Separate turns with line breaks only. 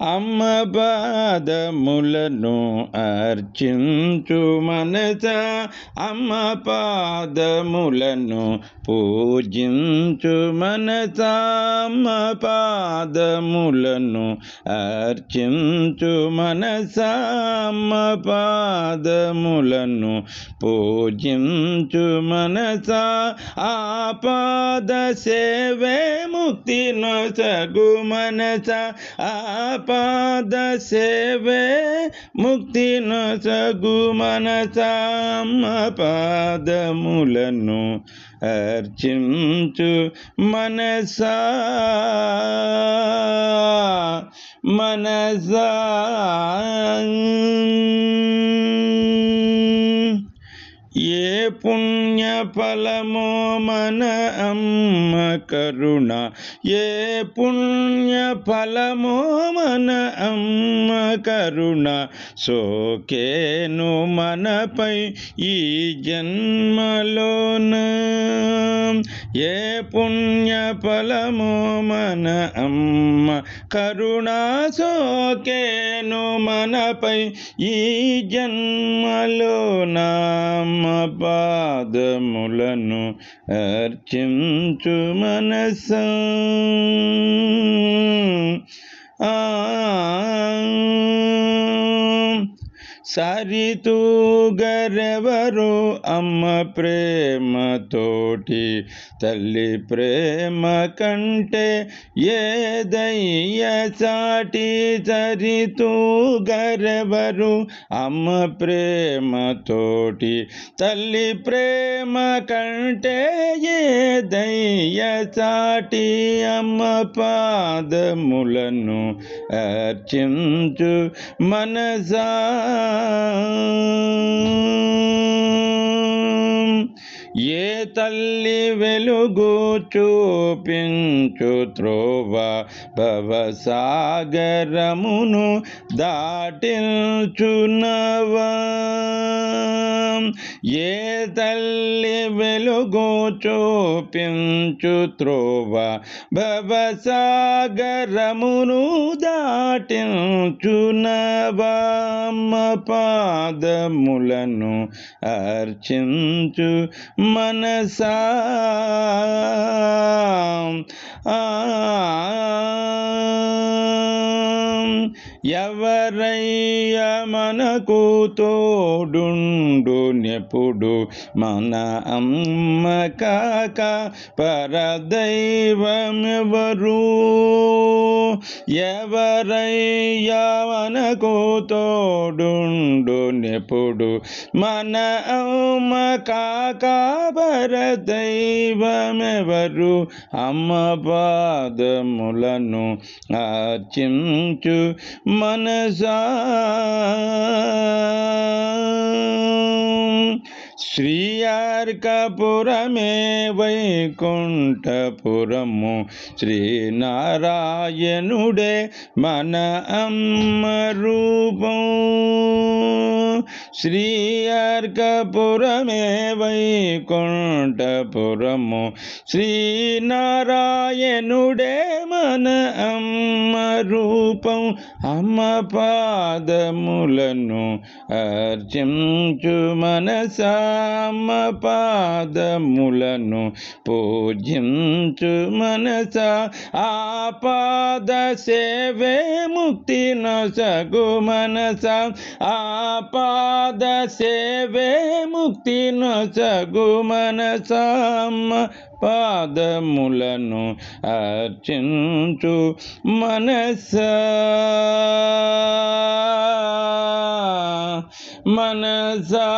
అమ్మ పాదములను అర్చించు మనస, అమ్మ పాదములను పూజించు మనస, అమ్మ పాదములను అర్చించు మనస, అమ్మ పాదములను పూజించు మనస. ఆ పాద సేవే ముక్తి నొసగు మనస, ఆ పాద సేవే ముక్తి నొసగు మనస, అమ్మ పాదములను అర్చించు మనసా మనసా. ఏ పుణ్య ఫలమో మన అమ్మ కరుణ, ఏ పుణ్య ఫలమో మన అమ్మ కరుణ, సోకేను మనపై ఈ జన్మలోన. ఏ పుణ్య ఫలమో మన అమ్మ కరుణ, సోకేను మనపై ఈ జన్మలోన, అమ్మ పాదములను అర్చించు మనసా. సరితూగరెవరు అమ్మ ప్రేమతోటి, తల్లి ప్రేమ కంటే ఏదయ్య సాటి. సరితూగరెవరు అమ్మ ప్రేమతోటి, తల్లి ప్రేమ కంటే ఏదయ్య సాటి. అమ్మ పాదములను అర్చించు మనసా. ఏ తల్లి వెలుగు చూపించు త్రోవ, భవసాగరమును దాటించునవా. ఏ తల్లి వెలుగు చూపించు త్రోవ, భవసాగరమును దాటించునవా. అమ్మ పాదములను అర్చించు మనసా. ఎవరయ్య మనకు తోడుండు నెప్పుడు, మన అమ్మ కాక పరదైవమెవరు. ఎవరయ్య మనకు తోడుండు నెప్పుడు, మన అమ్మ కాక పరదైవమెవరు. అమ్మ పాదములను అర్చించు మనసా. శ్రీయార్కపురమే వైకుంఠపురము, శ్రీనారాయణుడే మన అమ్మ రూపం. శ్రీయార్కపురమే వైకుంఠపురము, శ్రీనారాయణుడే మన అమ్మ రూపం. అమ్మ పాదములను అర్చించు మనసా, అమ్మ పాదములను పూజించు మనసా. ఆ పాద సేవే ముక్తి నొసగు మనసా, ఆ పాద సేవే ముక్తి నొసగు మనసా. అమ్మ పాదములను అర్చించు మనసా మనసా.